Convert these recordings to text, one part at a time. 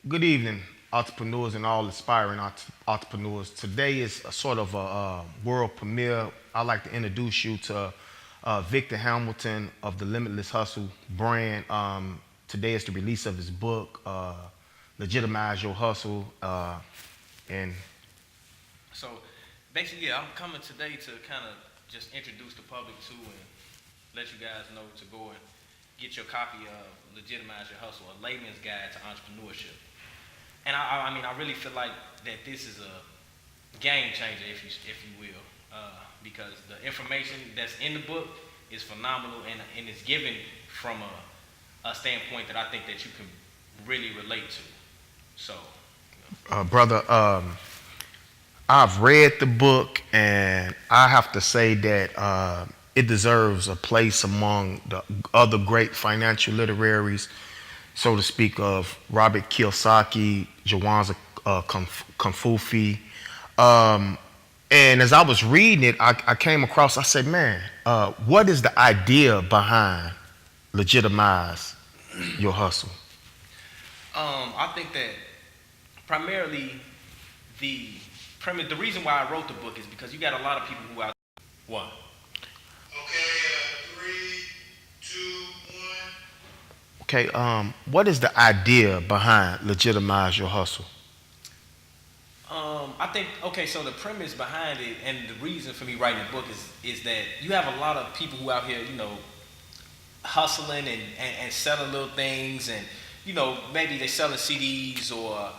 Good evening, entrepreneurs and all aspiring entrepreneurs. Today is a sort of a world premiere. I'd like to introduce you to Victor Hamilton of the Limitless Hustle brand. Today is the release of his book, Legitimize Your Hustle. And So basically, yeah, I'm coming today to kind of just introduce the public to and let you guys know to go and get your copy of Legitimize Your Hustle, a layman's guide to entrepreneurship. And I mean, I really feel like that this is a game changer, if you will, because the information that's in the book is phenomenal and it's given from a standpoint that I think that you can really relate to. So, brother, I've read the book, and I have to say that it deserves a place among the other great financial literaries, so to speak, of Robert Kiyosaki, Jawanza Konfufi. And as I was reading it, I came across, I said, man, what is the idea behind Legitimize Your Hustle? I think that primarily the premise, the reason why I wrote the book is because you got a lot of people who out. One. Okay, 3, 2, 1. Okay, what is the idea behind Legitimize Your Hustle? I think, okay, so the premise behind it and the reason for me writing the book is that you have a lot of people who out here, hustling and selling little things, and maybe they selling CDs or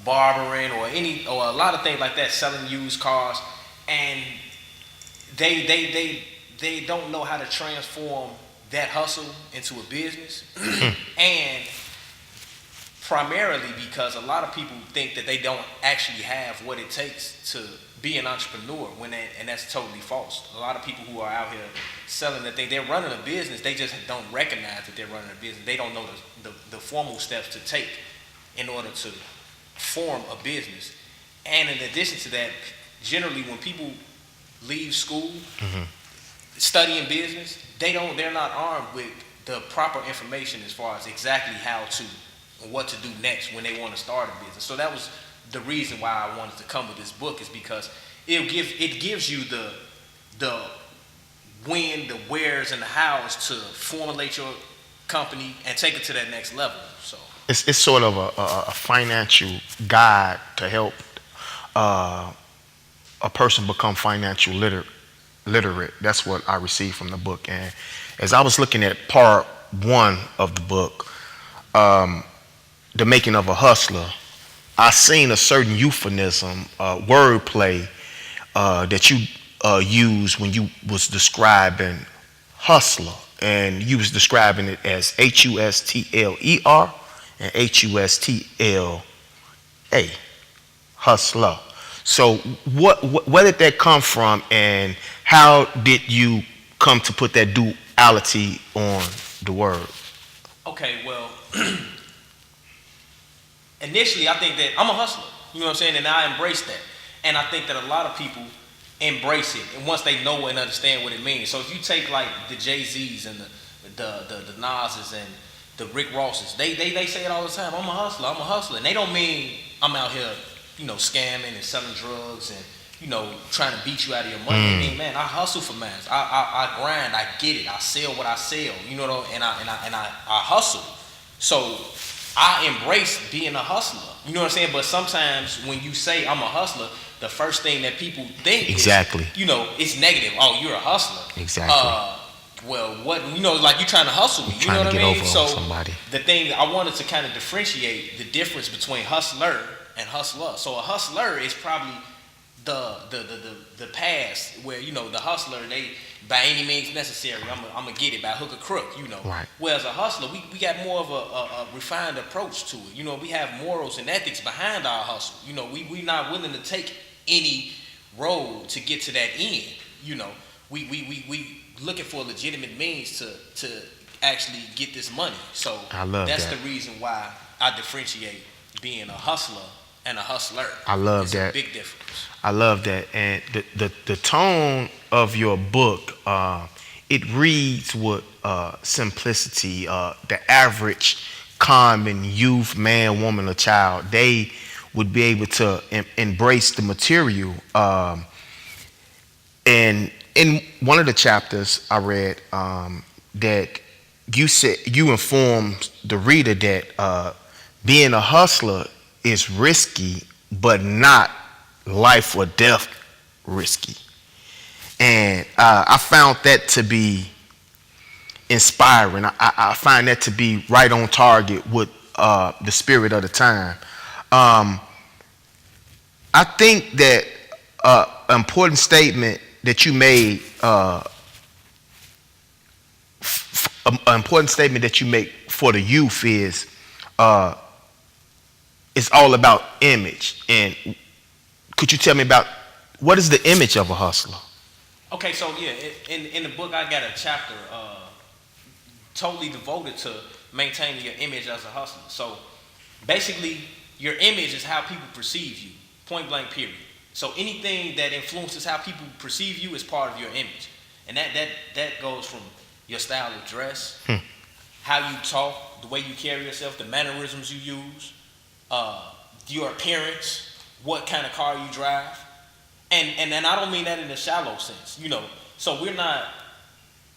barbering or a lot of things like that, selling used cars, and they don't know how to transform that hustle into a business. And primarily because a lot of people think that they don't actually have what it takes to be an entrepreneur, and that's totally false. A lot of people who are out here selling the thing, they're running a business, they just don't recognize that they're running a business. They don't know the formal steps to take in order to form a business. And in addition to that, generally when people leave school, studying business, they're not armed with the proper information as far as exactly how to, what to do next when they want to start a business. So that was the reason why I wanted to come with this book, is because it gives you the when, the wheres, and the hows to formulate your company and take it to that next level. So It's sort of a financial guide to help a person become financial literate. That's what I received from the book. And as I was looking at part one of the book, The Making of a Hustler, I seen a certain euphemism, wordplay that you used when you was describing hustler, and you was describing it as HUSTLER and HUSTLA, hustler. So where did that come from, and how did you come to put that duality on the word? okay, well, initially I think that I'm a hustler, you know what I'm saying, and I embrace that. And I think that a lot of people embrace it, and once they know and understand what it means. So if you take like the Jay-Z's and the Nas's and the Rick Rosses, they say it all the time, I'm a hustler, and they don't mean I'm out here, scamming and selling drugs and trying to beat you out of your money. I mean, man, I hustle for mine. I grind, I get it, I sell what I sell, and I hustle. So I embrace being a hustler. You know what I'm saying? But sometimes when you say I'm a hustler, the first thing that people think Exactly. is, it's negative. Oh, you're a hustler. Exactly. Well, what, like you're trying to hustle me. You know what I mean? So somebody. The thing I wanted to kind of differentiate the difference between hustler and hustler. So a hustler is probably the past, where the hustler, they by any means necessary, I'm gonna get it by hook or crook, Right. Whereas a hustler, we got more of a refined approach to it. We have morals and ethics behind our hustle. We not willing to take any road to get to that end. We looking for legitimate means to actually get this money. So I love that's that. the reason why I differentiate being a hustler and a hustler. I love It's that. a big difference. I love that. And the tone of your book, it reads with simplicity. The average common youth, man, woman, or child, they would be able to embrace the material. And in one of the chapters I read, that you informed the reader that being a hustler is risky, but not life or death risky. And I found that to be inspiring. I find that to be right on target with the spirit of the time. I think that an important statement that you made, an important statement that you make for the youth is, it's all about image. And could you tell me about what is the image of a hustler? Okay, so yeah, in the book I got a chapter totally devoted to maintaining your image as a hustler. So basically, your image is how people perceive you, point blank, period. So anything that influences how people perceive you is part of your image, and that goes from your style of dress, how you talk, the way you carry yourself, the mannerisms you use, your appearance, what kind of car you drive, and I don't mean that in a shallow sense, you know. So we're not,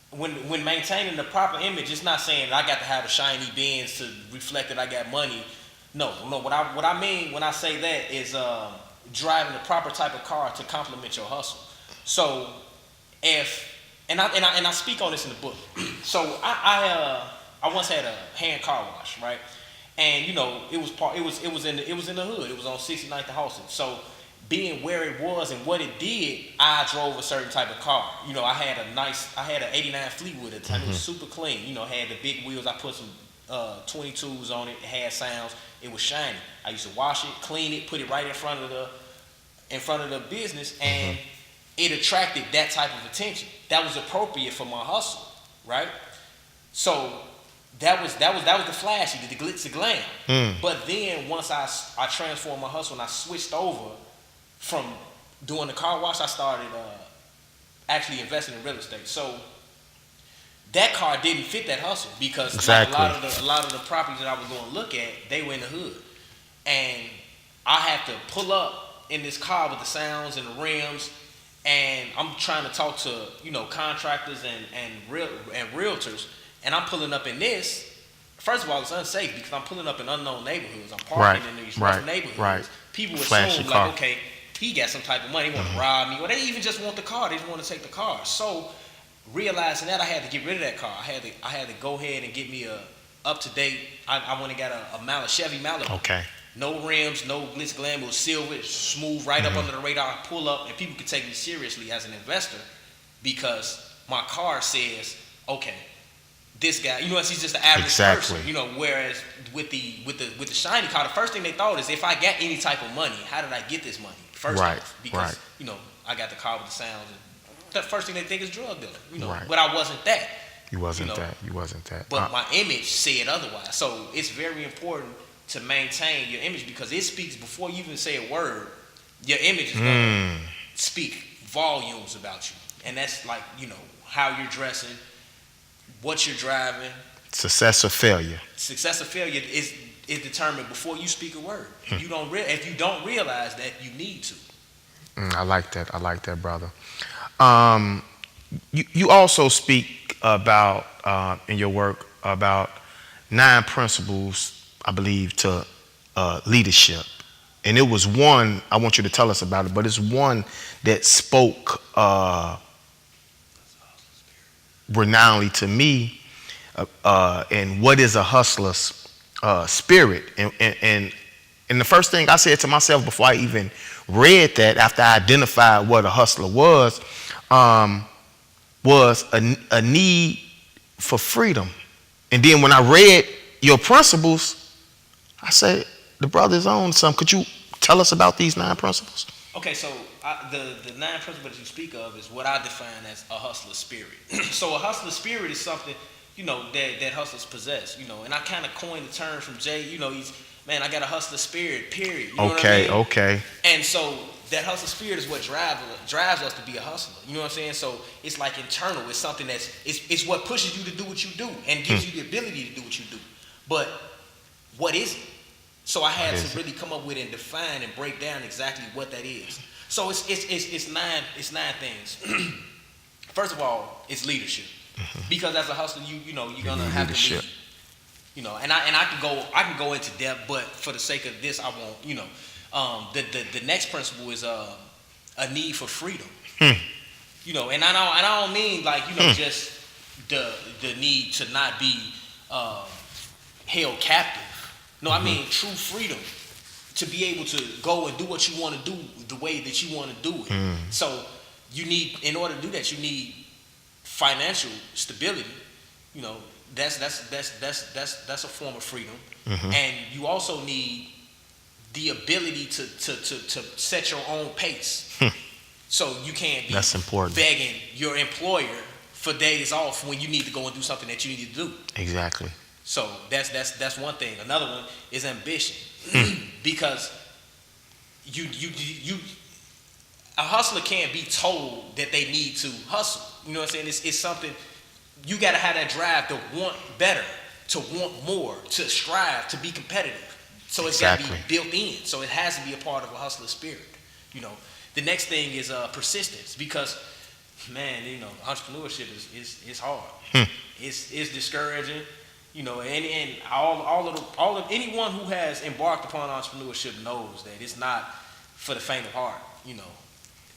when maintaining the proper image, it's not saying I got to have a shiny Benz to reflect that I got money. No. What I mean when I say that is driving the proper type of car to complement your hustle. So and I speak on this in the book. So I once had a hand car wash, right? And you know, it was in the hood. It was on 69th and Halsted. So being where it was and what it did, I drove a certain type of car. You know, I had an 89 Fleetwood at the time. It was super clean. You know, had the big wheels. I put some 22s on it. It had sounds. It was shiny. I used to wash it, clean it, put it right in front of the business, and it attracted that type of attention. That was appropriate for my hustle, right? So that was the flashy, the glitz and glam. But then once I transformed my hustle and I switched over from doing the car wash, I started actually investing in real estate. So that car didn't fit that hustle because exactly. like a lot of the properties that I was going to look at, they were in the hood, and I had to pull up in this car with the sounds and the rims, and I'm trying to talk to, you know, contractors and realtors, and I'm pulling up in this. First of all, it's unsafe because I'm pulling up in unknown neighborhoods. I'm parking in these rough neighborhoods. Right. People assume like, okay, he got some type of money, he want to rob me, or they even just want the car. They just want to take the car. So realizing that, I had to get rid of that car. I had to go ahead and get me a up to date. I went and got a Chevy Malibu. Okay. No rims, no glitz glam. It was silver, smooth, right up under the radar. I pull up, and people can take me seriously as an investor because my car says, okay, this guy, you know, he's just an average person, you know. Whereas with the shiny car, the first thing they thought is, if I got any type of money, how did I get this money? First off, because you know, I got the car with the sounds. And the first thing they think is drug dealer, you know. But I wasn't that. You wasn't that. But my image said otherwise. So it's very important to maintain your image because it speaks before you even say a word. Your image is going to speak volumes about you, and that's like, you know, how you're dressing, what you're driving. Success or failure is determined before you speak a word. If you don't realize that, you need to. I like that, brother. You also speak about in your work about 9 principles, I believe, to leadership, and it was one I want you to tell us about it. But it's one that spoke renownedly to me. And what is a hustler's spirit? And the first thing I said to myself before I even read that, after I identified what a hustler was a need for freedom. And then when I read your principles, I said, the brother's on something. Could you tell us about these 9 principles? Okay, so the 9 principles you speak of is what I define as a hustler spirit. So a hustler spirit is something, you know, that hustlers possess, you know. And I kind of coined the term from Jay, you know, I got a hustler spirit, period. You know what I mean? Okay. And so that hustler spirit is what drives us to be a hustler. You know what I'm saying? So it's like internal. It's something it's what pushes you to do what you do and gives you the ability to do what you do. But what is it? So I had What is to really come up with and define and break down exactly what that is. So it's nine things. First of all, it's leadership. Because as a hustler, you know you're gonna have to lead. You know, and I can go into depth, but for the sake of this, I won't. You know, the next principle is a need for freedom. You know, and I don't mean like just the need to not be held captive. No, I mean true freedom to be able to go and do what you want to do the way that you want to do it. So you need, in order to do that, you need financial stability. You know, that's a form of freedom, and you also need the ability to set your own pace. So you can't be That's important. begging your employer for days off when you need to go and do something that you need to do. Exactly. So that's one thing. Another one is ambition, because you a hustler can't be told that they need to hustle. You know what I'm saying? It's something you got to have that drive to want better, to want more, to strive, to be competitive. So it's got to be built in. So it has to be a part of a hustler spirit. You know, the next thing is persistence, because man, you know, entrepreneurship is hard. It's discouraging. You know, and all of anyone who has embarked upon entrepreneurship knows that it's not for the faint of heart. You know,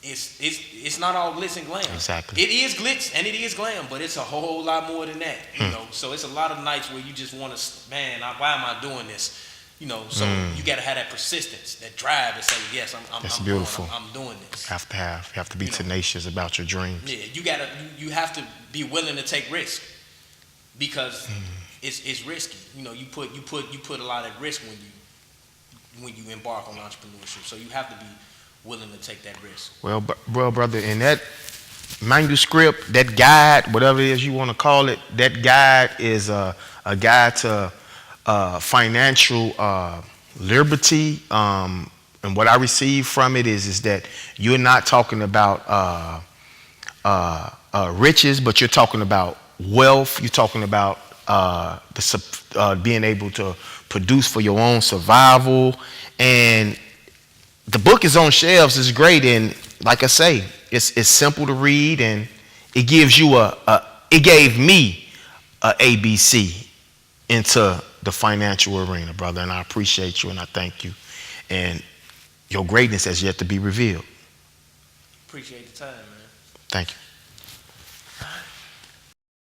it's not all glitz and glam. Exactly. It is glitz and it is glam, but it's a whole lot more than that. You know, so it's a lot of nights where you just want to, man, why am I doing this? You know, so you got to have that persistence, that drive to say, yes, That's I'm beautiful. I'm doing this. You have to be tenacious about your dreams. Yeah, you have to be willing to take risk, because it's risky. You know, you put a lot at risk when you embark on entrepreneurship. So you have to be willing to take that risk. Well, brother, in that manuscript, that guide, whatever it is you want to call it, that guide is a guide to financial liberty. And what I received from it is that you're not talking about riches, but you're talking about wealth. You're talking about being able to produce for your own survival. And the book is on shelves. It's great, and like I say, it's simple to read, and it gives you it gave me a ABC into the financial arena, brother. And I appreciate you, and I thank you. And your greatness has yet to be revealed. Appreciate the time, man. Thank you.